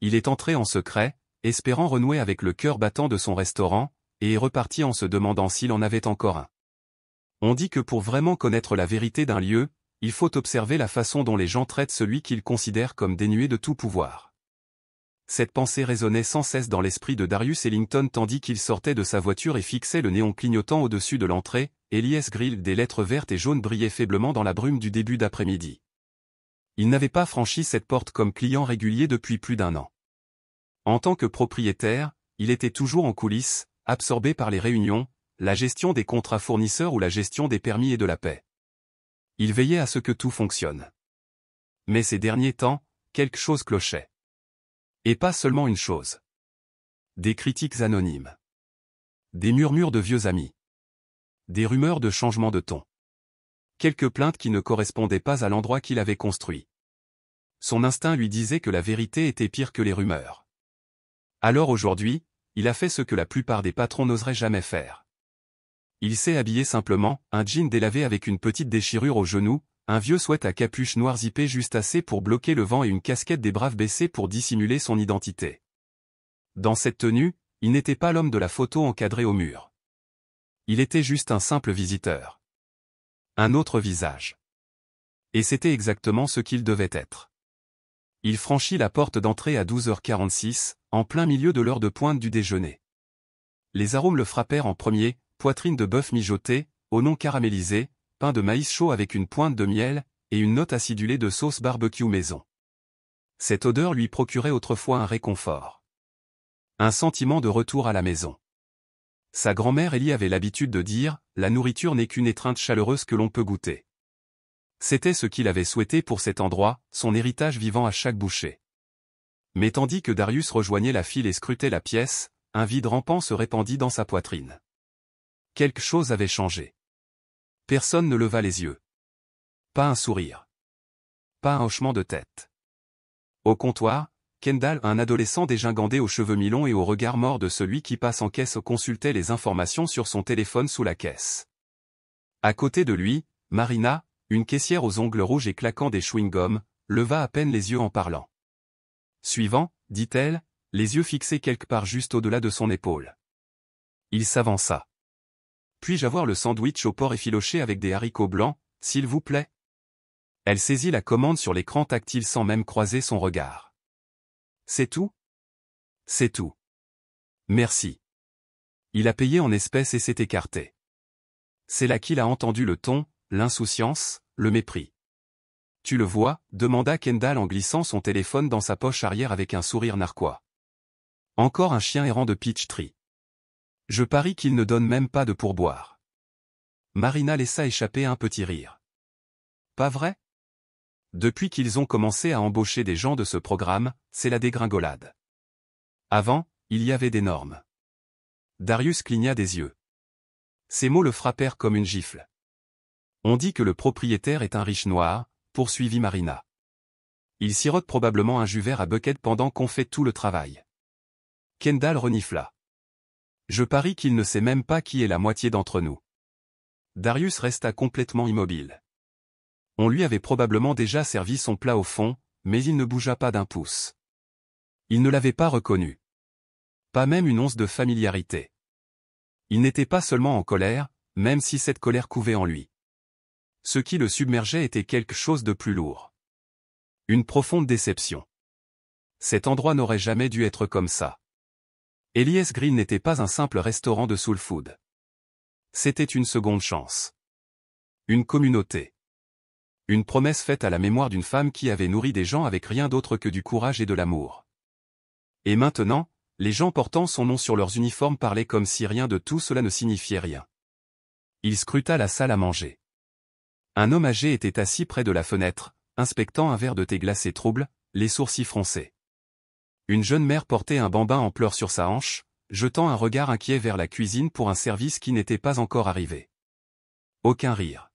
Il est entré en secret, espérant renouer avec le cœur battant de son restaurant, et est reparti en se demandant s'il en avait encore un. On dit que pour vraiment connaître la vérité d'un lieu, il faut observer la façon dont les gens traitent celui qu'ils considèrent comme dénué de tout pouvoir. Cette pensée résonnait sans cesse dans l'esprit de Darius Ellington tandis qu'il sortait de sa voiture et fixait le néon clignotant au-dessus de l'entrée. Elias Grill, des lettres vertes et jaunes brillaient faiblement dans la brume du début d'après-midi. Il n'avait pas franchi cette porte comme client régulier depuis plus d'1 an. En tant que propriétaire, il était toujours en coulisses, absorbé par les réunions, la gestion des contrats fournisseurs ou la gestion des permis et de la paie. Il veillait à ce que tout fonctionne. Mais ces derniers temps, quelque chose clochait. Et pas seulement une chose. Des critiques anonymes. Des murmures de vieux amis. Des rumeurs de changement de ton. Quelques plaintes qui ne correspondaient pas à l'endroit qu'il avait construit. Son instinct lui disait que la vérité était pire que les rumeurs. Alors aujourd'hui, il a fait ce que la plupart des patrons n'oseraient jamais faire. Il s'est habillé simplement, un jean délavé avec une petite déchirure au genou, un vieux sweat à capuche noire zippée juste assez pour bloquer le vent et une casquette des braves baissée pour dissimuler son identité. Dans cette tenue, il n'était pas l'homme de la photo encadrée au mur. Il était juste un simple visiteur. Un autre visage. Et c'était exactement ce qu'il devait être. Il franchit la porte d'entrée à 12h46, en plein milieu de l'heure de pointe du déjeuner. Les arômes le frappèrent en premier, poitrine de bœuf mijotée, oignon caramélisé, pain de maïs chaud avec une pointe de miel, et une note acidulée de sauce barbecue maison. Cette odeur lui procurait autrefois un réconfort. Un sentiment de retour à la maison. Sa grand-mère Ellie avait l'habitude de dire « La nourriture n'est qu'une étreinte chaleureuse que l'on peut goûter ». C'était ce qu'il avait souhaité pour cet endroit, son héritage vivant à chaque bouchée. Mais tandis que Darius rejoignait la file et scrutait la pièce, un vide rampant se répandit dans sa poitrine. Quelque chose avait changé. Personne ne leva les yeux. Pas un sourire. Pas un hochement de tête. Au comptoir, Kendall, un adolescent dégingandé aux cheveux mi-longs et au regard mort de celui qui passe en caisse, consultait les informations sur son téléphone sous la caisse. À côté de lui, Marina, une caissière aux ongles rouges et claquant des chewing-gums, leva à peine les yeux en parlant. Suivant, dit-elle, les yeux fixés quelque part juste au-delà de son épaule. Il s'avança. Puis-je avoir le sandwich au porc effiloché avec des haricots blancs, s'il vous plaît? Elle saisit la commande sur l'écran tactile sans même croiser son regard. C'est tout? C'est tout. Merci. Il a payé en espèces et s'est écarté. C'est là qu'il a entendu le ton, l'insouciance, le mépris. Tu le vois, demanda Kendall en glissant son téléphone dans sa poche arrière avec un sourire narquois. Encore un chien errant de Peachtree. Je parie qu'il ne donne même pas de pourboire. Marina laissa échapper un petit rire. Pas vrai? Depuis qu'ils ont commencé à embaucher des gens de ce programme, c'est la dégringolade. Avant, il y avait des normes. Darius cligna des yeux. Ces mots le frappèrent comme une gifle. On dit que le propriétaire est un riche noir, poursuivit Marina. Il sirote probablement un jus vert à bucket pendant qu'on fait tout le travail. Kendall renifla. Je parie qu'il ne sait même pas qui est la moitié d'entre nous. Darius resta complètement immobile. On lui avait probablement déjà servi son plat au fond, mais il ne bougea pas d'un pouce. Il ne l'avait pas reconnu. Pas même une once de familiarité. Il n'était pas seulement en colère, même si cette colère couvait en lui. Ce qui le submergeait était quelque chose de plus lourd. Une profonde déception. Cet endroit n'aurait jamais dû être comme ça. Elias Grill n'était pas un simple restaurant de soul food. C'était une seconde chance. Une communauté. Une promesse faite à la mémoire d'une femme qui avait nourri des gens avec rien d'autre que du courage et de l'amour. Et maintenant, les gens portant son nom sur leurs uniformes parlaient comme si rien de tout cela ne signifiait rien. Il scruta la salle à manger. Un homme âgé était assis près de la fenêtre, inspectant un verre de thé glacé trouble, les sourcils froncés. Une jeune mère portait un bambin en pleurs sur sa hanche, jetant un regard inquiet vers la cuisine pour un service qui n'était pas encore arrivé. Aucun rire.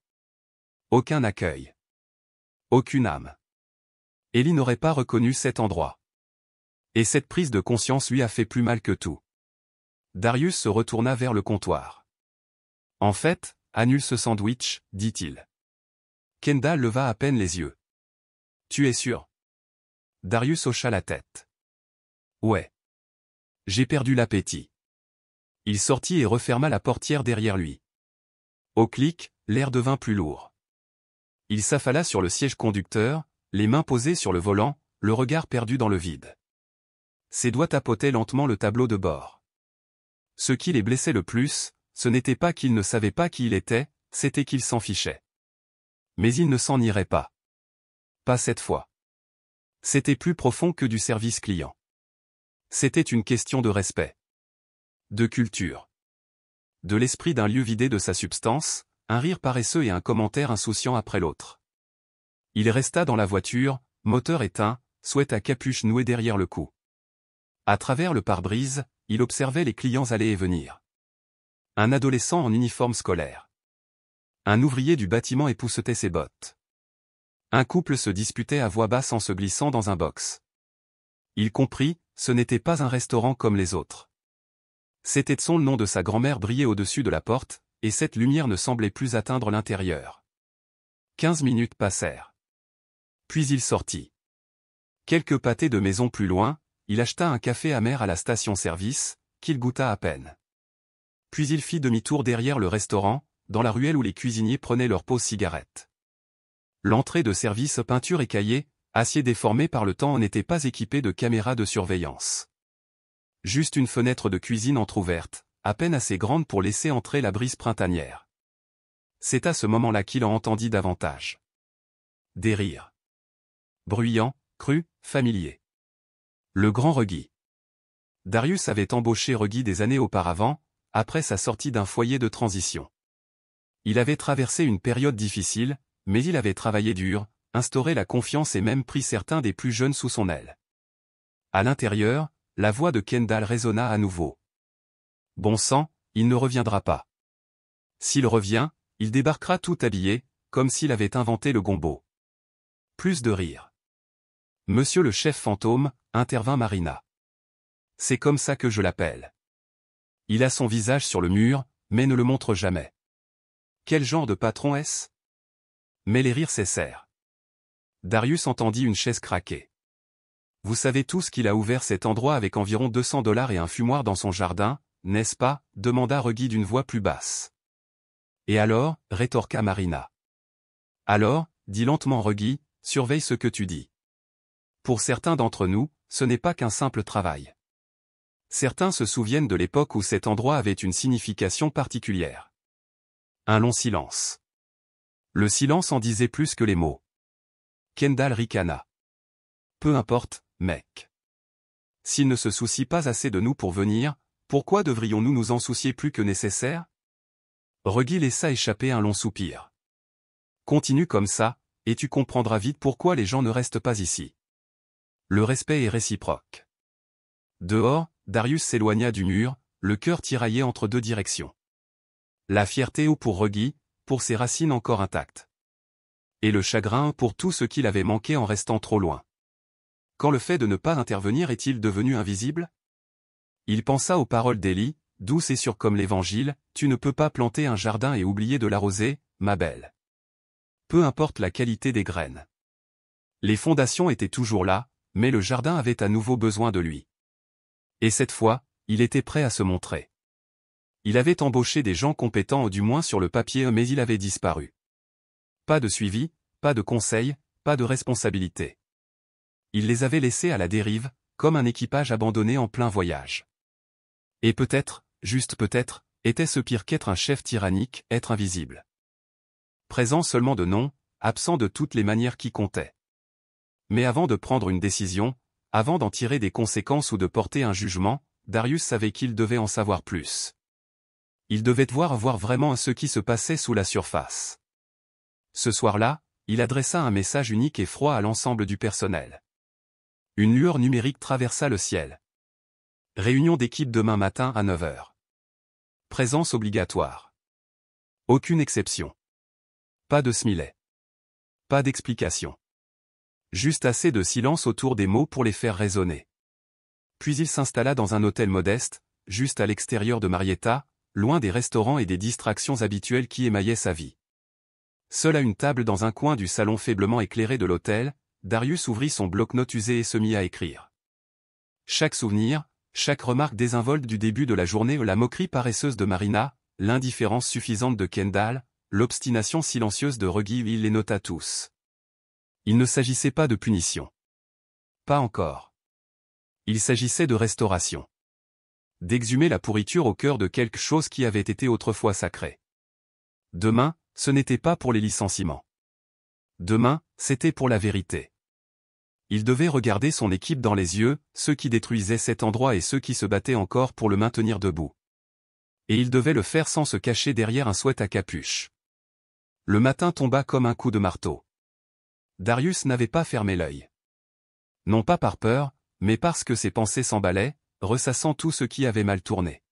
Aucun accueil. Aucune âme. Ellie n'aurait pas reconnu cet endroit. Et cette prise de conscience lui a fait plus mal que tout. Darius se retourna vers le comptoir. En fait, annule ce sandwich, dit-il. Kendall leva à peine les yeux. Tu es sûr? Darius hocha la tête. Ouais. J'ai perdu l'appétit. Il sortit et referma la portière derrière lui. Au clic, l'air devint plus lourd. Il s'affala sur le siège conducteur, les mains posées sur le volant, le regard perdu dans le vide. Ses doigts tapotaient lentement le tableau de bord. Ce qui les blessait le plus, ce n'était pas qu'il ne savait pas qui il était, c'était qu'il s'en fichait. Mais il ne s'en irait pas. Pas cette fois. C'était plus profond que du service client. C'était une question de respect. De culture. De l'esprit d'un lieu vidé de sa substance, un rire paresseux et un commentaire insouciant après l'autre. Il resta dans la voiture, moteur éteint, sweat à capuche nouée derrière le cou. À travers le pare-brise, il observait les clients aller et venir. Un adolescent en uniforme scolaire. Un ouvrier du bâtiment époussetait ses bottes. Un couple se disputait à voix basse en se glissant dans un box. Il comprit, ce n'était pas un restaurant comme les autres. C'était le nom de sa grand-mère brillait au-dessus de la porte, et cette lumière ne semblait plus atteindre l'intérieur. 15 minutes passèrent. Puis il sortit. Quelques pâtés de maison plus loin, il acheta un café amer à la station-service, qu'il goûta à peine. Puis il fit demi-tour derrière le restaurant, dans la ruelle où les cuisiniers prenaient leur pause cigarette. L'entrée de service peinture écaillée, acier déformé par le temps n'était pas équipée de caméras de surveillance. Juste une fenêtre de cuisine entr'ouverte, à peine assez grande pour laisser entrer la brise printanière. C'est à ce moment-là qu'il en entendit davantage. Des rires. Bruyants, crus, familiers. Le grand Reggie. Darius avait embauché Reggie des années auparavant, après sa sortie d'un foyer de transition. Il avait traversé une période difficile, mais il avait travaillé dur, instauré la confiance et même pris certains des plus jeunes sous son aile. À l'intérieur, la voix de Kendall résonna à nouveau. Bon sang, il ne reviendra pas. S'il revient, il débarquera tout habillé, comme s'il avait inventé le gombo. Plus de rire. Monsieur le chef fantôme, intervint Marina. C'est comme ça que je l'appelle. Il a son visage sur le mur, mais ne le montre jamais. Quel genre de patron est-ce? Mais les rires cessèrent. Darius entendit une chaise craquer. Vous savez tous qu'il a ouvert cet endroit avec environ $200 et un fumoir dans son jardin, n'est-ce pas? Demanda Reggie d'une voix plus basse. Et alors? Rétorqua Marina. Alors, dit lentement Reggie, surveille ce que tu dis. Pour certains d'entre nous, ce n'est pas qu'un simple travail. Certains se souviennent de l'époque où cet endroit avait une signification particulière. Un long silence. Le silence en disait plus que les mots. Kendall ricana. Peu importe, mec. S'il ne se soucie pas assez de nous pour venir, pourquoi devrions-nous nous en soucier plus que nécessaire? Reggie laissa échapper un long soupir. Continue comme ça, et tu comprendras vite pourquoi les gens ne restent pas ici. Le respect est réciproque. Dehors, Darius s'éloigna du mur, le cœur tiraillé entre deux directions. La fierté ou pour Reggie, pour ses racines encore intactes. Et le chagrin pour tout ce qu'il avait manqué en restant trop loin. Quand le fait de ne pas intervenir est-il devenu invisible? Il pensa aux paroles d'Élie, douces et sûres comme l'Évangile, tu ne peux pas planter un jardin et oublier de l'arroser, ma belle. Peu importe la qualité des graines. Les fondations étaient toujours là, mais le jardin avait à nouveau besoin de lui. Et cette fois, il était prêt à se montrer. Il avait embauché des gens compétents du moins sur le papier mais il avait disparu. Pas de suivi, pas de conseil, pas de responsabilité. Il les avait laissés à la dérive, comme un équipage abandonné en plein voyage. Et peut-être, juste peut-être, était-ce pire qu'être un chef tyrannique, être invisible. Présent seulement de nom, absent de toutes les manières qui comptaient. Mais avant de prendre une décision, avant d'en tirer des conséquences ou de porter un jugement, Darius savait qu'il devait en savoir plus. Il devait voir vraiment ce qui se passait sous la surface. Ce soir-là, il adressa un message unique et froid à l'ensemble du personnel. Une lueur numérique traversa le ciel. Réunion d'équipe demain matin à 9 h. Présence obligatoire. Aucune exception. Pas de smilet. Pas d'explication. Juste assez de silence autour des mots pour les faire résonner. Puis il s'installa dans un hôtel modeste, juste à l'extérieur de Marietta, loin des restaurants et des distractions habituelles qui émaillaient sa vie. Seul à une table dans un coin du salon faiblement éclairé de l'hôtel, Darius ouvrit son bloc-notes usé et se mit à écrire. Chaque souvenir, chaque remarque désinvolte du début de la journée, la moquerie paresseuse de Marina, l'indifférence suffisante de Kendall, l'obstination silencieuse de Ruggie, il les nota tous. Il ne s'agissait pas de punition. Pas encore. Il s'agissait de restauration. D'exhumer la pourriture au cœur de quelque chose qui avait été autrefois sacré. Demain, ce n'était pas pour les licenciements. Demain, c'était pour la vérité. Il devait regarder son équipe dans les yeux, ceux qui détruisaient cet endroit et ceux qui se battaient encore pour le maintenir debout. Et il devait le faire sans se cacher derrière un sweat à capuche. Le matin tomba comme un coup de marteau. Darius n'avait pas fermé l'œil. Non pas par peur, mais parce que ses pensées s'emballaient, ressassant tout ce qui avait mal tourné.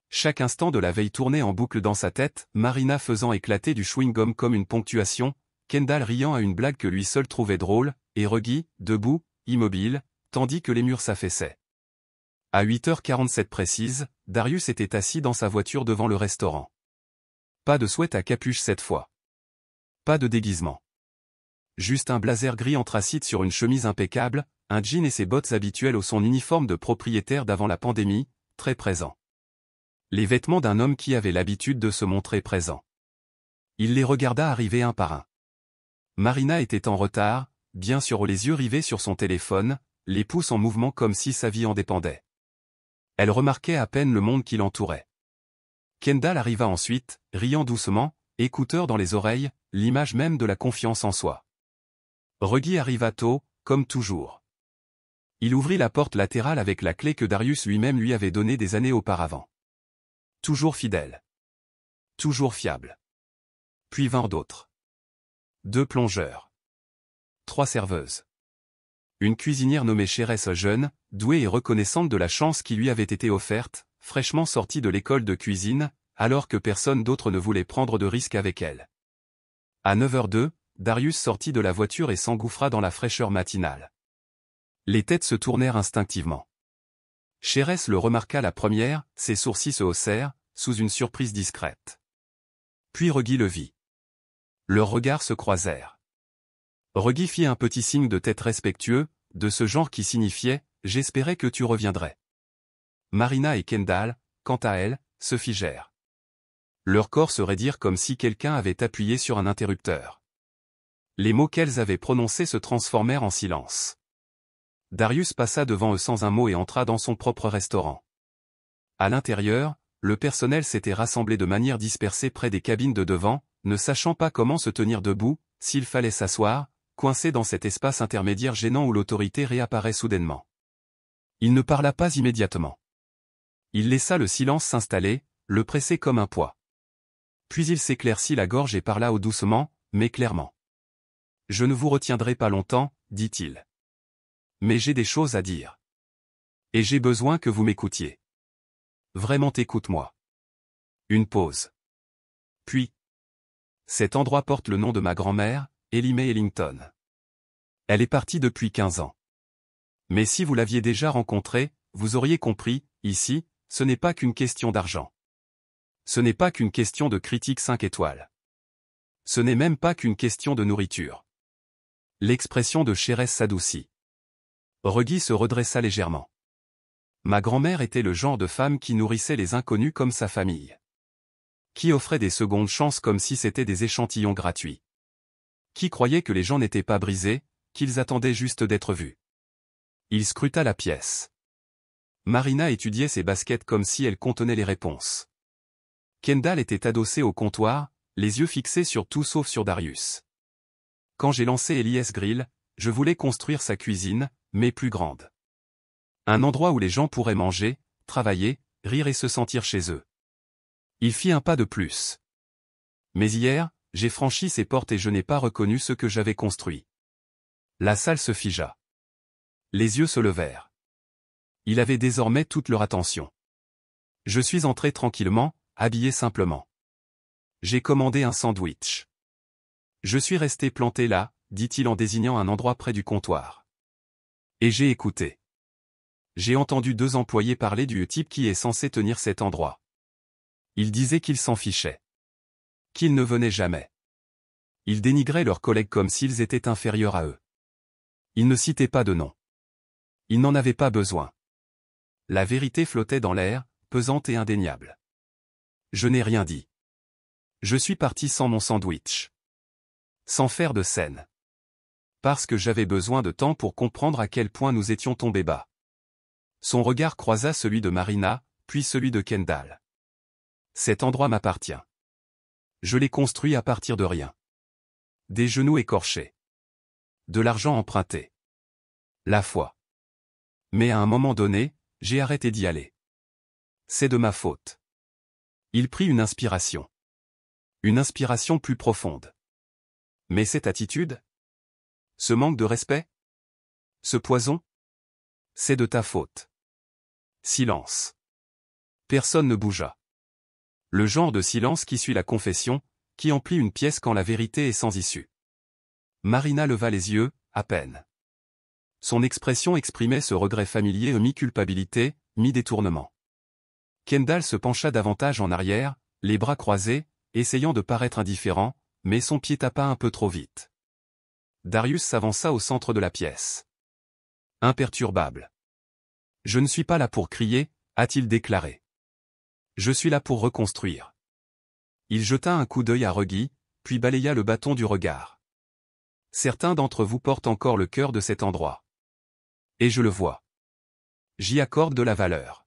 Chaque instant de la veille tournait en boucle dans sa tête, Marina faisant éclater du chewing-gum comme une ponctuation, Kendall riant à une blague que lui seul trouvait drôle, et Ruggie, debout, immobile, tandis que les murs s'affaissaient. À 8h47 précise, Darius était assis dans sa voiture devant le restaurant. Pas de sweat à capuche cette fois. Pas de déguisement. Juste un blazer gris anthracite sur une chemise impeccable, un jean et ses bottes habituelles au son uniforme de propriétaire d'avant la pandémie, très présent. Les vêtements d'un homme qui avait l'habitude de se montrer présent. Il les regarda arriver un par un. Marina était en retard, bien sûr les yeux rivés sur son téléphone, les pouces en mouvement comme si sa vie en dépendait. Elle remarquait à peine le monde qui l'entourait. Kendall arriva ensuite, riant doucement, écouteurs dans les oreilles, l'image même de la confiance en soi. Ruggie arriva tôt, comme toujours. Il ouvrit la porte latérale avec la clé que Darius lui-même lui avait donnée des années auparavant. Toujours fidèle. Toujours fiable. Puis vinrent d'autres. 2 plongeurs. 3 serveuses. Une cuisinière nommée Chérès jeune, douée et reconnaissante de la chance qui lui avait été offerte, fraîchement sortie de l'école de cuisine, alors que personne d'autre ne voulait prendre de risques avec elle. À 9h02, Darius sortit de la voiture et s'engouffra dans la fraîcheur matinale. Les têtes se tournèrent instinctivement. Chérès le remarqua la première, ses sourcils se haussèrent, sous une surprise discrète. Puis Ruggie le vit. Leurs regards se croisèrent. Ruggie fit un petit signe de tête respectueux, de ce genre qui signifiait « J'espérais que tu reviendrais ». Marina et Kendall, quant à elles, se figèrent. Leurs corps se raidirent comme si quelqu'un avait appuyé sur un interrupteur. Les mots qu'elles avaient prononcés se transformèrent en silence. Darius passa devant eux sans un mot et entra dans son propre restaurant. À l'intérieur, le personnel s'était rassemblé de manière dispersée près des cabines de devant, ne sachant pas comment se tenir debout, s'il fallait s'asseoir, coincé dans cet espace intermédiaire gênant où l'autorité réapparaît soudainement. Il ne parla pas immédiatement. Il laissa le silence s'installer, le presser comme un poids. Puis il s'éclaircit la gorge et parla haut doucement, mais clairement. « Je ne vous retiendrai pas longtemps, dit-il. Mais j'ai des choses à dire. Et j'ai besoin que vous m'écoutiez. Vraiment écoute-moi. » Une pause. Puis. « Cet endroit porte le nom de ma grand-mère, Ellie Mae Ellington. Elle est partie depuis 15 ans. Mais si vous l'aviez déjà rencontrée, vous auriez compris, ici, ce n'est pas qu'une question d'argent. Ce n'est pas qu'une question de critique 5 étoiles. Ce n'est même pas qu'une question de nourriture. » L'expression de Chérès s'adoucit. Ruggie se redressa légèrement. Ma grand-mère était le genre de femme qui nourrissait les inconnus comme sa famille. Qui offrait des secondes chances comme si c'était des échantillons gratuits. Qui croyait que les gens n'étaient pas brisés, qu'ils attendaient juste d'être vus. Il scruta la pièce. Marina étudiait ses baskets comme si elles contenaient les réponses. Kendall était adossé au comptoir, les yeux fixés sur tout sauf sur Darius. Quand j'ai lancé Elias Grill, je voulais construire sa cuisine, mais plus grande. Un endroit où les gens pourraient manger, travailler, rire et se sentir chez eux. Il fit un pas de plus. Mais hier, j'ai franchi ces portes et je n'ai pas reconnu ce que j'avais construit. La salle se figea. Les yeux se levèrent. Il avait désormais toute leur attention. Je suis entré tranquillement, habillé simplement. J'ai commandé un sandwich. Je suis resté planté là, dit-il en désignant un endroit près du comptoir. Et j'ai écouté. J'ai entendu 2 employés parler du type qui est censé tenir cet endroit. Ils disaient qu'ils s'en fichaient. Qu'ils ne venaient jamais. Ils dénigraient leurs collègues comme s'ils étaient inférieurs à eux. Ils ne citaient pas de nom. Ils n'en avaient pas besoin. La vérité flottait dans l'air, pesante et indéniable. Je n'ai rien dit. Je suis parti sans mon sandwich. Sans faire de scène. Parce que j'avais besoin de temps pour comprendre à quel point nous étions tombés bas. Son regard croisa celui de Marina, puis celui de Kendall. Cet endroit m'appartient. Je l'ai construit à partir de rien. Des genoux écorchés. De l'argent emprunté. La foi. Mais à un moment donné, j'ai arrêté d'y aller. C'est de ma faute. Il prit une inspiration. Une inspiration plus profonde. Mais cette attitude? Ce manque de respect? Ce poison? C'est de ta faute. Silence. Personne ne bougea. Le genre de silence qui suit la confession, qui emplit une pièce quand la vérité est sans issue. Marina leva les yeux, à peine. Son expression exprimait ce regret familier mi-culpabilité, mi-détournement. Kendall se pencha davantage en arrière, les bras croisés, essayant de paraître indifférent, mais son pied tapa un peu trop vite. Darius s'avança au centre de la pièce. Imperturbable. « Je ne suis pas là pour crier », a-t-il déclaré. « Je suis là pour reconstruire. » Il jeta un coup d'œil à Reggie, puis balaya le bâton du regard. « Certains d'entre vous portent encore le cœur de cet endroit. Et je le vois. J'y accorde de la valeur.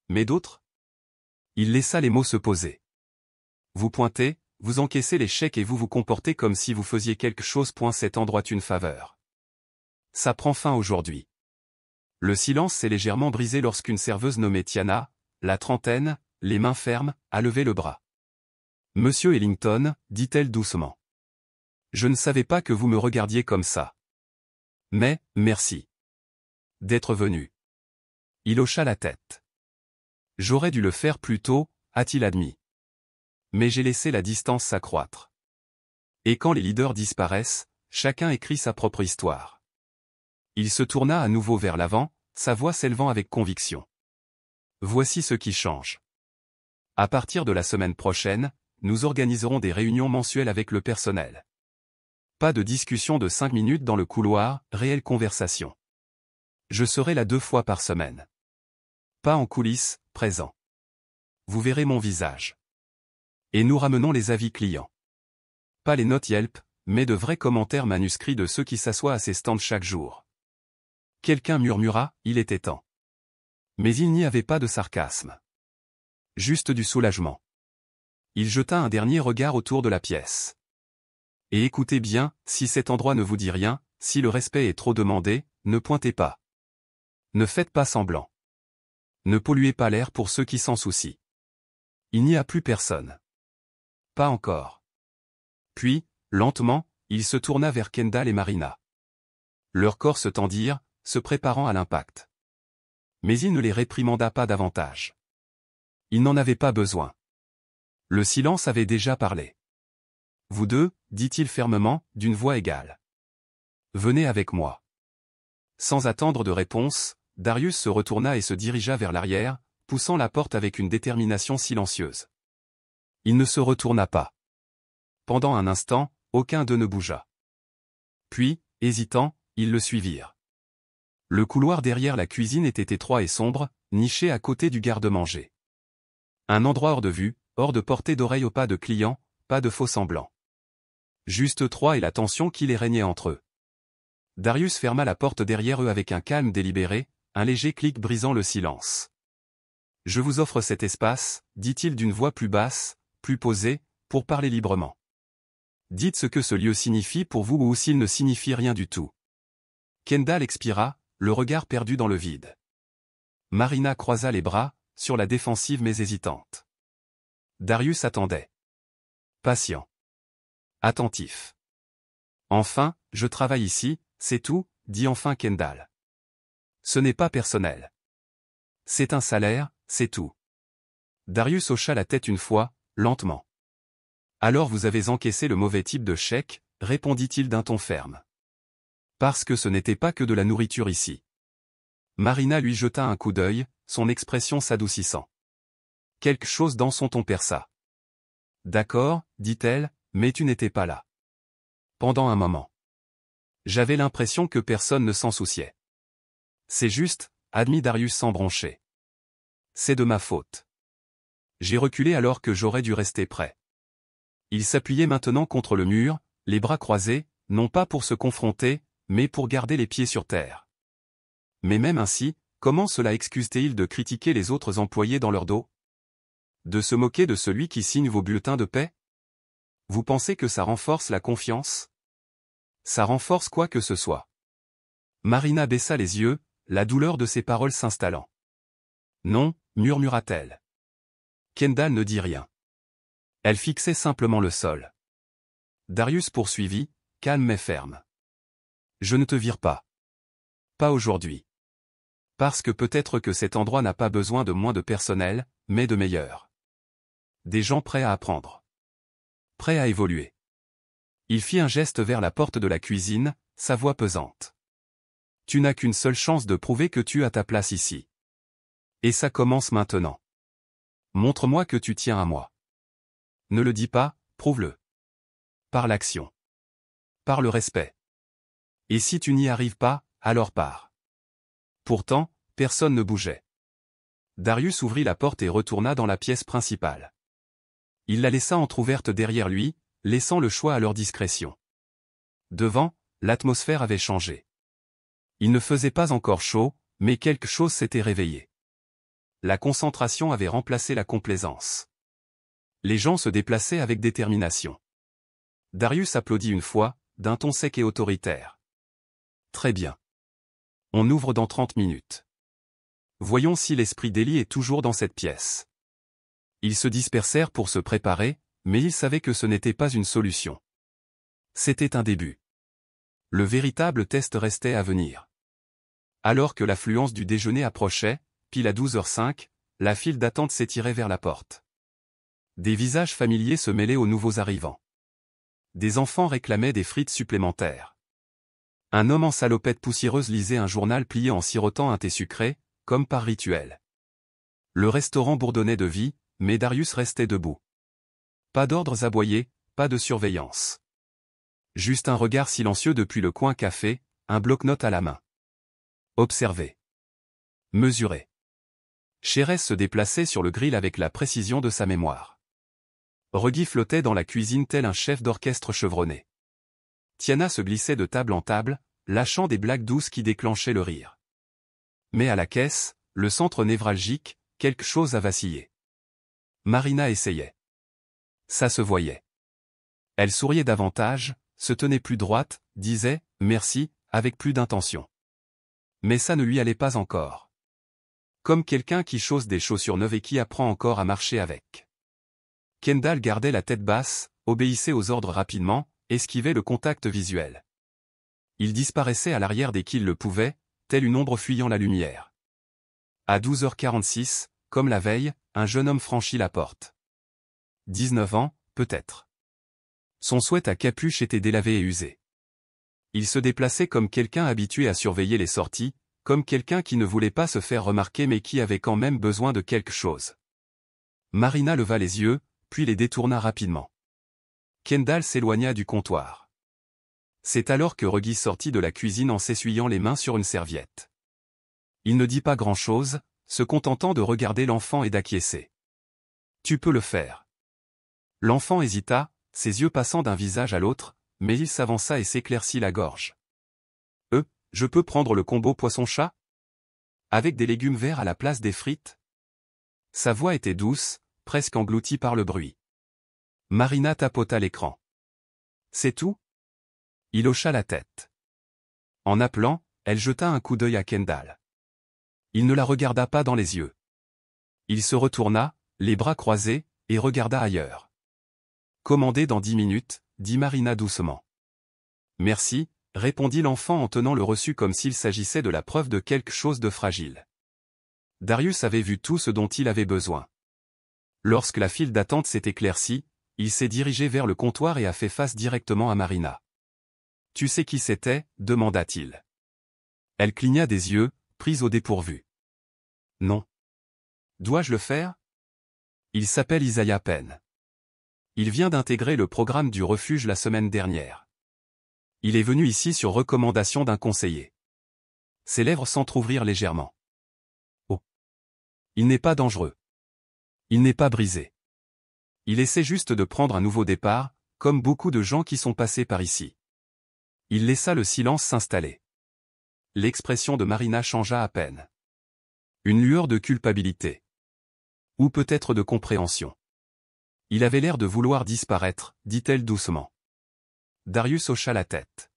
Mais d'autres ? » Il laissa les mots se poser. « Vous pointez, vous encaissez les chèques et vous vous comportez comme si vous faisiez quelque chose. Cet endroit une faveur. Ça prend fin aujourd'hui. » Le silence s'est légèrement brisé lorsqu'une serveuse nommée Tiana, la trentaine, les mains fermes, a levé le bras. « Monsieur Ellington, dit-elle doucement. Je ne savais pas que vous me regardiez comme ça. Mais, merci. D'être venu. » Il hocha la tête. « J'aurais dû le faire plus tôt, a-t-il admis. Mais j'ai laissé la distance s'accroître. Et quand les leaders disparaissent, chacun écrit sa propre histoire. » Il se tourna à nouveau vers l'avant, sa voix s'élevant avec conviction. « Voici ce qui change. À partir de la semaine prochaine, nous organiserons des réunions mensuelles avec le personnel. Pas de discussion de 5 minutes dans le couloir, réelle conversation. Je serai là 2 fois par semaine. Pas en coulisses, présent. Vous verrez mon visage. Et nous ramenons les avis clients. Pas les notes Yelp, mais de vrais commentaires manuscrits de ceux qui s'assoient à ces stands chaque jour. » Quelqu'un murmura, il était temps. Mais il n'y avait pas de sarcasme. Juste du soulagement. Il jeta un dernier regard autour de la pièce. Et écoutez bien, si cet endroit ne vous dit rien, si le respect est trop demandé, ne pointez pas. Ne faites pas semblant. Ne polluez pas l'air pour ceux qui s'en soucient. Il n'y a plus personne. Pas encore. Puis, lentement, il se tourna vers Kendall et Marina. Leurs corps se tendirent, se préparant à l'impact. Mais il ne les réprimanda pas davantage. Il n'en avait pas besoin. Le silence avait déjà parlé. « Vous deux, dit-il fermement, d'une voix égale. Venez avec moi. » Sans attendre de réponse, Darius se retourna et se dirigea vers l'arrière, poussant la porte avec une détermination silencieuse. Il ne se retourna pas. Pendant un instant, aucun d'eux ne bougea. Puis, hésitant, ils le suivirent. Le couloir derrière la cuisine était étroit et sombre, niché à côté du garde-manger. Un endroit hors de vue, hors de portée d'oreille aux pas de clients, pas de faux semblants. Juste trois et la tension qui les régnait entre eux. Darius ferma la porte derrière eux avec un calme délibéré, un léger clic brisant le silence. « Je vous offre cet espace, dit-il d'une voix plus basse, plus posée, pour parler librement. Dites ce que ce lieu signifie pour vous ou s'il ne signifie rien du tout. » Kendall expira, le regard perdu dans le vide. Marina croisa les bras, sur la défensive mais hésitante. Darius attendait. Patient. Attentif. Enfin, je travaille ici, c'est tout, dit enfin Kendall. Ce n'est pas personnel. C'est un salaire, c'est tout. Darius hocha la tête une fois, lentement. Alors vous avez encaissé le mauvais type de chèque, répondit-il d'un ton ferme. Parce que ce n'était pas que de la nourriture ici. Marina lui jeta un coup d'œil, son expression s'adoucissant. Quelque chose dans son ton perça. D'accord, dit-elle, mais tu n'étais pas là. Pendant un moment. J'avais l'impression que personne ne s'en souciait. C'est juste, admit Darius sans broncher. C'est de ma faute. J'ai reculé alors que j'aurais dû rester prêt. Il s'appuyait maintenant contre le mur, les bras croisés, non pas pour se confronter, mais pour garder les pieds sur terre. Mais même ainsi, comment cela excuse-t-il de critiquer les autres employés dans leur dos? De se moquer de celui qui signe vos bulletins de paie? Vous pensez que ça renforce la confiance? Ça renforce quoi que ce soit. Marina baissa les yeux, la douleur de ses paroles s'installant. Non, murmura-t-elle. Kendall ne dit rien. Elle fixait simplement le sol. Darius poursuivit, calme mais ferme. Je ne te vire pas. Pas aujourd'hui. Parce que peut-être que cet endroit n'a pas besoin de moins de personnel, mais de meilleurs. Des gens prêts à apprendre. Prêts à évoluer. Il fit un geste vers la porte de la cuisine, sa voix pesante. Tu n'as qu'une seule chance de prouver que tu as ta place ici. Et ça commence maintenant. Montre-moi que tu tiens à moi. Ne le dis pas, prouve-le. Par l'action. Par le respect. Et si tu n'y arrives pas, alors pars. Pourtant, personne ne bougeait. Darius ouvrit la porte et retourna dans la pièce principale. Il la laissa entr'ouverte derrière lui, laissant le choix à leur discrétion. Devant, l'atmosphère avait changé. Il ne faisait pas encore chaud, mais quelque chose s'était réveillé. La concentration avait remplacé la complaisance. Les gens se déplaçaient avec détermination. Darius applaudit une fois, d'un ton sec et autoritaire. Très bien. On ouvre dans 30 minutes. Voyons si l'esprit d'Eli est toujours dans cette pièce. Ils se dispersèrent pour se préparer, mais ils savaient que ce n'était pas une solution. C'était un début. Le véritable test restait à venir. Alors que l'affluence du déjeuner approchait, pile à 12h05, la file d'attente s'étirait vers la porte. Des visages familiers se mêlaient aux nouveaux arrivants. Des enfants réclamaient des frites supplémentaires. Un homme en salopette poussiéreuse lisait un journal plié en sirotant un thé sucré, comme par rituel. Le restaurant bourdonnait de vie, mais Darius restait debout. Pas d'ordres aboyés, pas de surveillance. Juste un regard silencieux depuis le coin café, un bloc-notes à la main. Observer. Mesurer. Chérès se déplaçait sur le grill avec la précision de sa mémoire. Reggie flottait dans la cuisine tel un chef d'orchestre chevronné. Tiana se glissait de table en table, lâchant des blagues douces qui déclenchaient le rire. Mais à la caisse, le centre névralgique, quelque chose a vacillé. Marina essayait. Ça se voyait. Elle souriait davantage, se tenait plus droite, disait « merci » avec plus d'intention. Mais ça ne lui allait pas encore. Comme quelqu'un qui chausse des chaussures neuves et qui apprend encore à marcher avec. Kendall gardait la tête basse, obéissait aux ordres rapidement, esquivait le contact visuel. Il disparaissait à l'arrière dès qu'il le pouvait, tel une ombre fuyant la lumière. À 12h46, comme la veille, un jeune homme franchit la porte. 19 ans, peut-être. Son sweat à capuche était délavé et usé. Il se déplaçait comme quelqu'un habitué à surveiller les sorties, comme quelqu'un qui ne voulait pas se faire remarquer mais qui avait quand même besoin de quelque chose. Marina leva les yeux, puis les détourna rapidement. Kendall s'éloigna du comptoir. C'est alors que Reggie sortit de la cuisine en s'essuyant les mains sur une serviette. Il ne dit pas grand-chose, se contentant de regarder l'enfant et d'acquiescer. Tu peux le faire. L'enfant hésita, ses yeux passant d'un visage à l'autre, mais il s'avança et s'éclaircit la gorge. Je peux prendre le combo poisson-chat? Avec des légumes verts à la place des frites? Sa voix était douce, presque engloutie par le bruit. Marina tapota l'écran. C'est tout? Il hocha la tête. En appelant, elle jeta un coup d'œil à Kendall. Il ne la regarda pas dans les yeux. Il se retourna, les bras croisés, et regarda ailleurs. Commandez dans 10 minutes, dit Marina doucement. Merci, répondit l'enfant en tenant le reçu comme s'il s'agissait de la preuve de quelque chose de fragile. Darius avait vu tout ce dont il avait besoin. Lorsque la file d'attente s'est éclaircie, il s'est dirigé vers le comptoir et a fait face directement à Marina. « Tu sais qui c'était » demanda-t-il. Elle cligna des yeux, prise au dépourvu. « Non. Dois-je le faire ?» Il s'appelle Isaiah Penn. Il vient d'intégrer le programme du refuge la semaine dernière. Il est venu ici sur recommandation d'un conseiller. Ses lèvres s'entr'ouvrirent légèrement. Il n'est pas dangereux. Il n'est pas brisé. Il essaie juste de prendre un nouveau départ, comme beaucoup de gens qui sont passés par ici. Il laissa le silence s'installer. L'expression de Marina changea à peine. Une lueur de culpabilité. Ou peut-être de compréhension. Il avait l'air de vouloir disparaître, dit-elle doucement. Darius hocha la tête.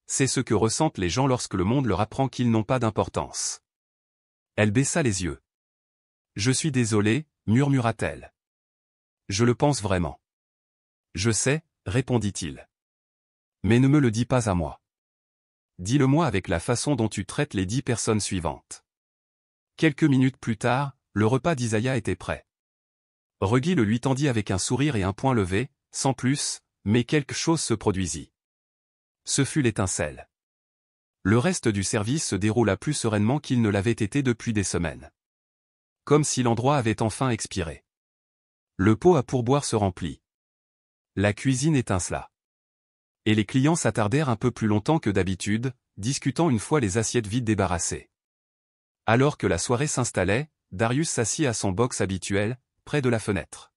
C'est ce que ressentent les gens lorsque le monde leur apprend qu'ils n'ont pas d'importance. Elle baissa les yeux. Je suis désolée, murmura-t-elle. Je le pense vraiment. Je sais, répondit-il. Mais ne me le dis pas à moi. Dis-le-moi avec la façon dont tu traites les 10 personnes suivantes. Quelques minutes plus tard, le repas d'Isaiah était prêt. Reggie le lui tendit avec un sourire et un poing levé, sans plus, mais quelque chose se produisit. Ce fut l'étincelle. Le reste du service se déroula plus sereinement qu'il ne l'avait été depuis des semaines. Comme si l'endroit avait enfin expiré. Le pot à pourboire se remplit. La cuisine étincela. Et les clients s'attardèrent un peu plus longtemps que d'habitude, discutant une fois les assiettes vides débarrassées. Alors que la soirée s'installait, Darius s'assit à son box habituel, près de la fenêtre.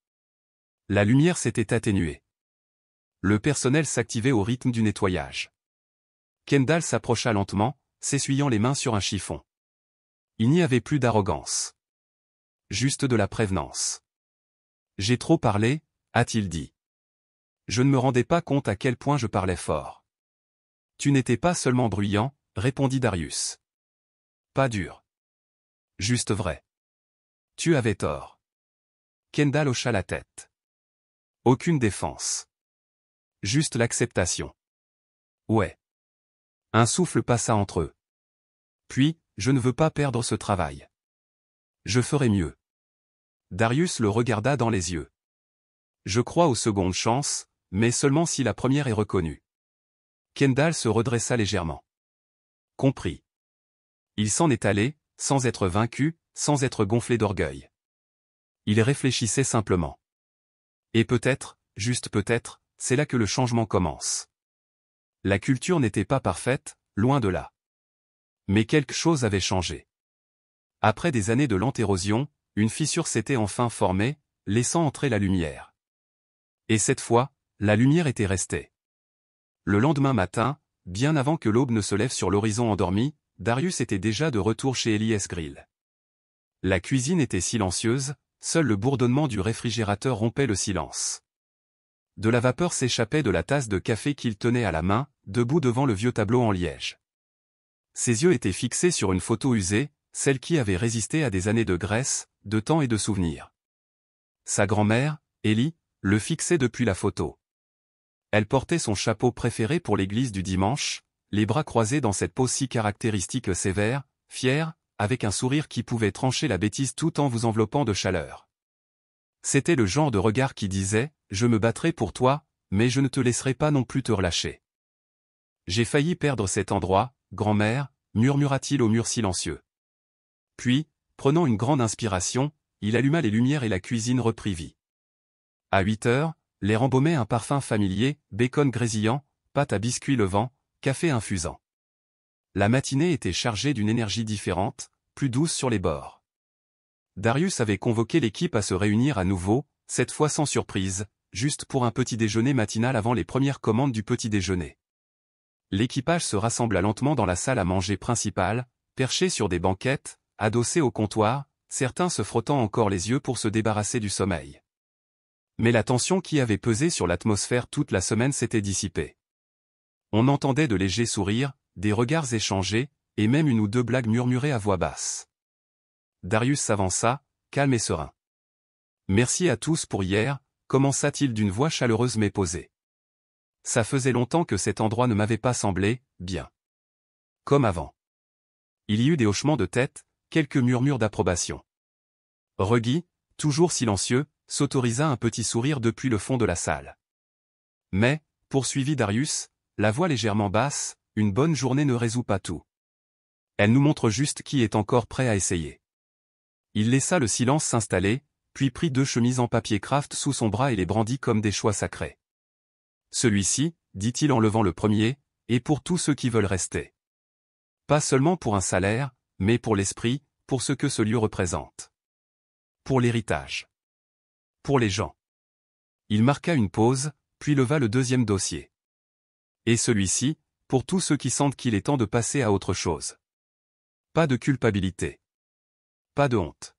La lumière s'était atténuée. Le personnel s'activait au rythme du nettoyage. Kendall s'approcha lentement, s'essuyant les mains sur un chiffon. Il n'y avait plus d'arrogance. Juste de la prévenance. J'ai trop parlé, a-t-il dit. Je ne me rendais pas compte à quel point je parlais fort. Tu n'étais pas seulement bruyant, répondit Darius. Pas dur. Juste vrai. Tu avais tort. Kendall hocha la tête. Aucune défense. Juste l'acceptation. Ouais. Un souffle passa entre eux. Puis, je ne veux pas perdre ce travail. Je ferai mieux. Darius le regarda dans les yeux. Je crois aux secondes chances, mais seulement si la première est reconnue. Kendall se redressa légèrement. Compris. Il s'en est allé, sans être vaincu, sans être gonflé d'orgueil. Il réfléchissait simplement. Et peut-être, juste peut-être, c'est là que le changement commence. La culture n'était pas parfaite, loin de là. Mais quelque chose avait changé. Après des années de lente érosion, une fissure s'était enfin formée, laissant entrer la lumière. Et cette fois, la lumière était restée. Le lendemain matin, bien avant que l'aube ne se lève sur l'horizon endormi, Darius était déjà de retour chez Elias Grill. La cuisine était silencieuse, seul le bourdonnement du réfrigérateur rompait le silence. De la vapeur s'échappait de la tasse de café qu'il tenait à la main, debout devant le vieux tableau en liège. Ses yeux étaient fixés sur une photo usée, celle qui avait résisté à des années de graisse, de temps et de souvenirs. Sa grand-mère, Ellie, le fixait depuis la photo. Elle portait son chapeau préféré pour l'église du dimanche, les bras croisés dans cette pose si caractéristique sévère, fière, avec un sourire qui pouvait trancher la bêtise tout en vous enveloppant de chaleur. C'était le genre de regard qui disait « Je me battrai pour toi, mais je ne te laisserai pas non plus te relâcher. » J'ai failli perdre cet endroit, grand-mère, murmura-t-il au mur silencieux. Puis, prenant une grande inspiration, il alluma les lumières et la cuisine reprit vie. À 8 heures, l'air embaumait un parfum familier, bacon grésillant, pâte à biscuits levant, café infusant. La matinée était chargée d'une énergie différente, plus douce sur les bords. Darius avait convoqué l'équipe à se réunir à nouveau, cette fois sans surprise, juste pour un petit déjeuner matinal avant les premières commandes du petit déjeuner. L'équipage se rassembla lentement dans la salle à manger principale, perché sur des banquettes, adossés au comptoir, certains se frottant encore les yeux pour se débarrasser du sommeil. Mais la tension qui avait pesé sur l'atmosphère toute la semaine s'était dissipée. On entendait de légers sourires, des regards échangés, et même une ou deux blagues murmurées à voix basse. Darius s'avança, calme et serein. Merci à tous pour hier, commença-t-il d'une voix chaleureuse mais posée. Ça faisait longtemps que cet endroit ne m'avait pas semblé bien. Comme avant. Il y eut des hochements de tête, quelques murmures d'approbation. Reggie, toujours silencieux, s'autorisa un petit sourire depuis le fond de la salle. Mais, poursuivit Darius, la voix légèrement basse, une bonne journée ne résout pas tout. Elle nous montre juste qui est encore prêt à essayer. Il laissa le silence s'installer, puis prit 2 chemises en papier craft sous son bras et les brandit comme des choix sacrés. Celui-ci, dit-il en levant le premier, est pour tous ceux qui veulent rester. Pas seulement pour un salaire, mais pour l'esprit, pour ce que ce lieu représente. Pour l'héritage. Pour les gens. Il marqua une pause, puis leva le deuxième dossier. Et celui-ci, pour tous ceux qui sentent qu'il est temps de passer à autre chose. Pas de culpabilité. Pas de honte.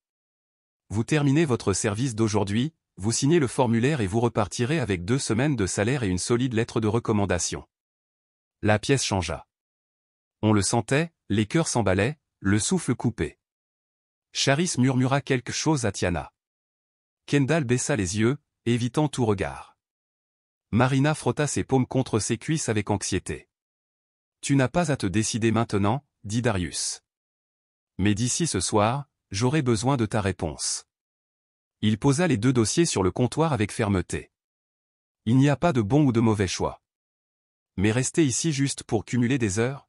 Vous terminez votre service d'aujourd'hui, vous signez le formulaire et vous repartirez avec 2 semaines de salaire et une solide lettre de recommandation. La pièce changea. On le sentait, les cœurs s'emballaient, le souffle coupé. Charis murmura quelque chose à Tiana. Kendall baissa les yeux, évitant tout regard. Marina frotta ses paumes contre ses cuisses avec anxiété. Tu n'as pas à te décider maintenant, dit Darius. Mais d'ici ce soir, j'aurai besoin de ta réponse. Il posa les 2 dossiers sur le comptoir avec fermeté. Il n'y a pas de bon ou de mauvais choix. Mais rester ici juste pour cumuler des heures?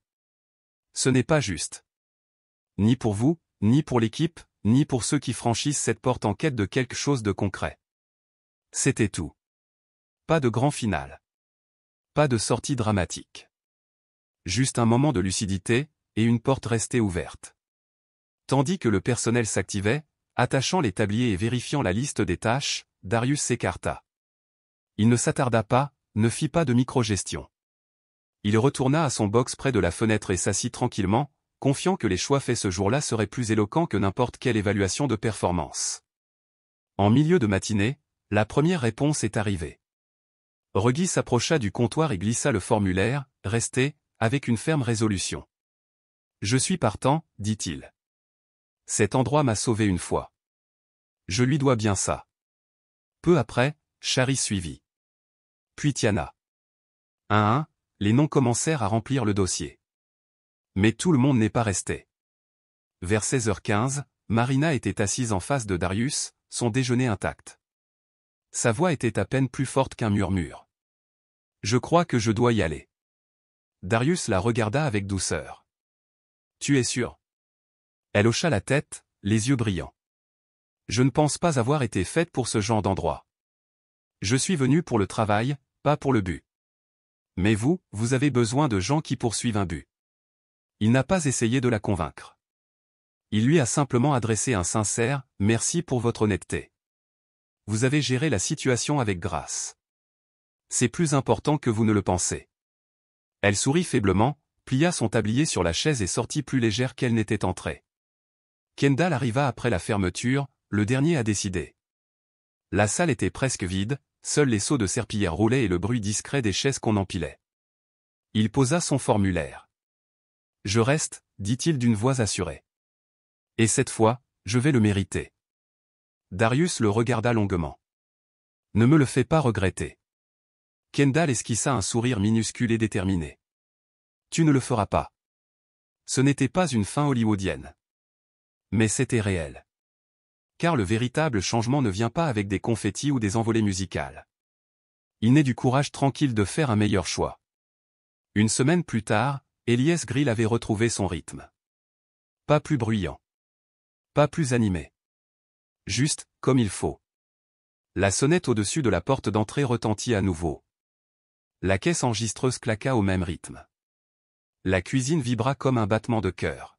Ce n'est pas juste. Ni pour vous, ni pour l'équipe, ni pour ceux qui franchissent cette porte en quête de quelque chose de concret. C'était tout. Pas de grand final. Pas de sortie dramatique. Juste un moment de lucidité, et une porte restée ouverte. Tandis que le personnel s'activait, attachant les tabliers et vérifiant la liste des tâches, Darius s'écarta. Il ne s'attarda pas, ne fit pas de micro-gestion. Il retourna à son box près de la fenêtre et s'assit tranquillement, confiant que les choix faits ce jour-là seraient plus éloquents que n'importe quelle évaluation de performance. En milieu de matinée, la première réponse est arrivée. Reggie s'approcha du comptoir et glissa le formulaire, resté, avec une ferme résolution. « Je suis partant, dit-il. Cet endroit m'a sauvé une fois. Je lui dois bien ça. » Peu après, Charis suivit. Puis Tiana. Un à un, les noms commencèrent à remplir le dossier. Mais tout le monde n'est pas resté. Vers 16h15, Marina était assise en face de Darius, son déjeuner intact. Sa voix était à peine plus forte qu'un murmure. « Je crois que je dois y aller. » Darius la regarda avec douceur. « Tu es sûr ?» Elle hocha la tête, les yeux brillants. « Je ne pense pas avoir été faite pour ce genre d'endroit. Je suis venue pour le travail, pas pour le but. Mais vous, vous avez besoin de gens qui poursuivent un but. » Il n'a pas essayé de la convaincre. Il lui a simplement adressé un sincère « Merci pour votre honnêteté. Vous avez géré la situation avec grâce. C'est plus important que vous ne le pensez. » Elle sourit faiblement, plia son tablier sur la chaise et sortit plus légère qu'elle n'était entrée. Kendall arriva après la fermeture, le dernier à décider. La salle était presque vide, seuls les seaux de serpillière roulaient et le bruit discret des chaises qu'on empilait. Il posa son formulaire. « Je reste, dit-il d'une voix assurée. Et cette fois, je vais le mériter. » Darius le regarda longuement. « Ne me le fais pas regretter. » Kendall esquissa un sourire minuscule et déterminé. « Tu ne le feras pas. » Ce n'était pas une fin hollywoodienne. Mais c'était réel. Car le véritable changement ne vient pas avec des confettis ou des envolées musicales. Il naît du courage tranquille de faire un meilleur choix. Une semaine plus tard, Elias Grill avait retrouvé son rythme. Pas plus bruyant. Pas plus animé. Juste, comme il faut. La sonnette au-dessus de la porte d'entrée retentit à nouveau. La caisse enregistreuse claqua au même rythme. La cuisine vibra comme un battement de cœur.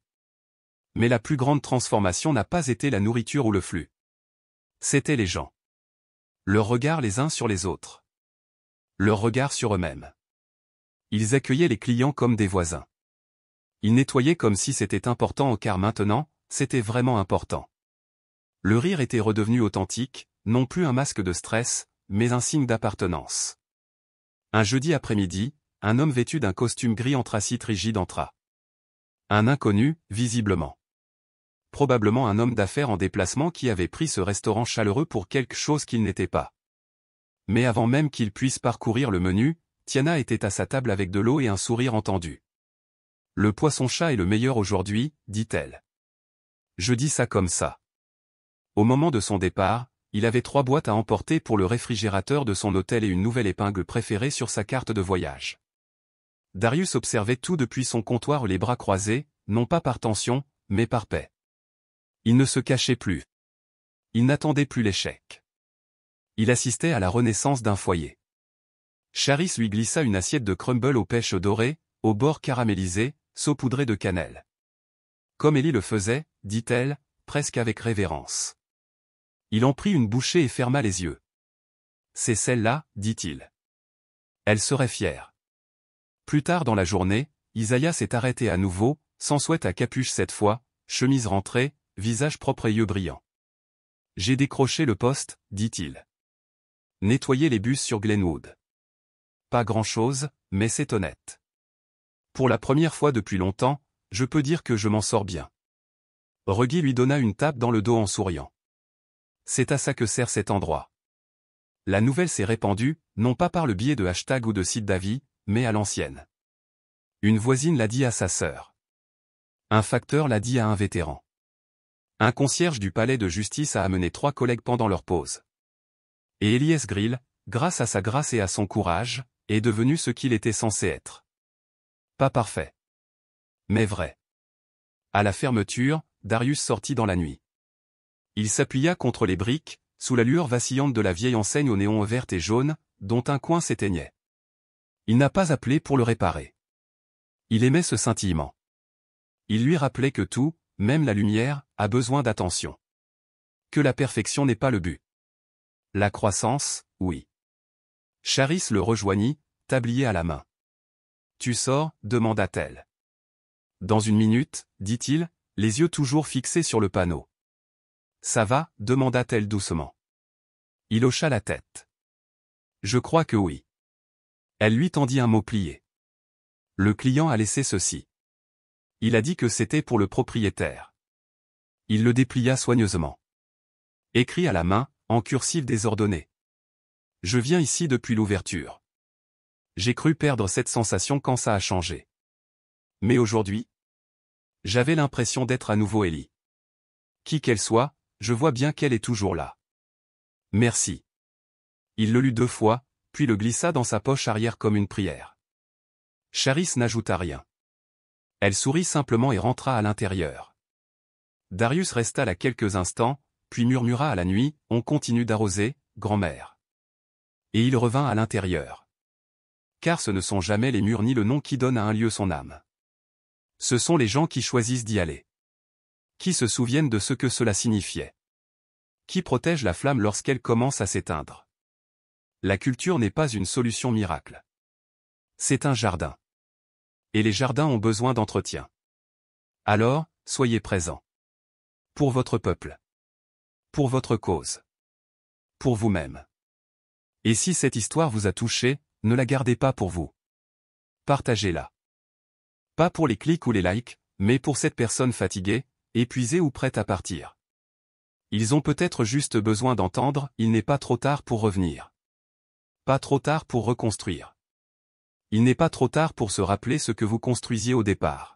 Mais la plus grande transformation n'a pas été la nourriture ou le flux. C'étaient les gens. Leur regard les uns sur les autres. Leur regard sur eux-mêmes. Ils accueillaient les clients comme des voisins. Ils nettoyaient comme si c'était important car maintenant, c'était vraiment important. Le rire était redevenu authentique, non plus un masque de stress, mais un signe d'appartenance. Un jeudi après-midi, un homme vêtu d'un costume gris anthracite rigide entra. Un inconnu, visiblement. Probablement un homme d'affaires en déplacement qui avait pris ce restaurant chaleureux pour quelque chose qu'il n'était pas. Mais avant même qu'il puisse parcourir le menu, Tiana était à sa table avec de l'eau et un sourire entendu. « Le poisson-chat est le meilleur aujourd'hui, dit-elle. Je dis ça comme ça. » Au moment de son départ, il avait 3 boîtes à emporter pour le réfrigérateur de son hôtel et une nouvelle épingle préférée sur sa carte de voyage. Darius observait tout depuis son comptoir les bras croisés, non pas par tension, mais par paix. Il ne se cachait plus. Il n'attendait plus l'échec. Il assistait à la renaissance d'un foyer. Charis lui glissa une assiette de crumble aux pêches dorées, au bord caramélisé, saupoudré de cannelle. Comme Ellie le faisait, dit-elle, presque avec révérence. Il en prit une bouchée et ferma les yeux. C'est celle-là, dit-il. Elle serait fière. Plus tard dans la journée, Isaïa s'est arrêté à nouveau, sans sweat à capuche cette fois, chemise rentrée, visage propre et yeux brillants. J'ai décroché le poste, dit-il. Nettoyer les bus sur Glenwood. Pas grand-chose, mais c'est honnête. Pour la première fois depuis longtemps, je peux dire que je m'en sors bien. Reggie lui donna une tape dans le dos en souriant. C'est à ça que sert cet endroit. La nouvelle s'est répandue, non pas par le biais de hashtag ou de site d'avis, mais à l'ancienne. Une voisine l'a dit à sa sœur. Un facteur l'a dit à un vétéran. Un concierge du palais de justice a amené 3 collègues pendant leur pause. Et Elias Grill, grâce à sa grâce et à son courage, est devenu ce qu'il était censé être. Pas parfait. Mais vrai. À la fermeture, Darius sortit dans la nuit. Il s'appuya contre les briques, sous la lueur vacillante de la vieille enseigne aux néons verts et jaunes, dont un coin s'éteignait. Il n'a pas appelé pour le réparer. Il aimait ce scintillement. Il lui rappelait que tout, même la lumière, a besoin d'attention. Que la perfection n'est pas le but. La croissance, oui. Charis le rejoignit, tablier à la main. « Tu sors ?» demanda-t-elle. « Dans une minute, » dit-il, les yeux toujours fixés sur le panneau. « Ça va ?» demanda-t-elle doucement. Il hocha la tête. « Je crois que oui. » Elle lui tendit un mot plié. Le client a laissé ceci. Il a dit que c'était pour le propriétaire. Il le déplia soigneusement. Écrit à la main, en cursive désordonnée. Je viens ici depuis l'ouverture. J'ai cru perdre cette sensation quand ça a changé. Mais aujourd'hui, j'avais l'impression d'être à nouveau Ellie. Qui qu'elle soit, je vois bien qu'elle est toujours là. Merci. Il le lut 2 fois, puis le glissa dans sa poche arrière comme une prière. Charis n'ajouta rien. Elle sourit simplement et rentra à l'intérieur. Darius resta là quelques instants, puis murmura à la nuit, on continue d'arroser, grand-mère. Et il revint à l'intérieur. Car ce ne sont jamais les murs ni le nom qui donnent à un lieu son âme. Ce sont les gens qui choisissent d'y aller. Qui se souviennent de ce que cela signifiait. Qui protègent la flamme lorsqu'elle commence à s'éteindre. La culture n'est pas une solution miracle. C'est un jardin. Et les jardins ont besoin d'entretien. Alors, soyez présents. Pour votre peuple. Pour votre cause. Pour vous-même. Et si cette histoire vous a touché, ne la gardez pas pour vous. Partagez-la. Pas pour les clics ou les likes, mais pour cette personne fatiguée, épuisée ou prête à partir. Ils ont peut-être juste besoin d'entendre « il n'est pas trop tard pour revenir ». Pas trop tard pour reconstruire. Il n'est pas trop tard pour se rappeler ce que vous construisiez au départ.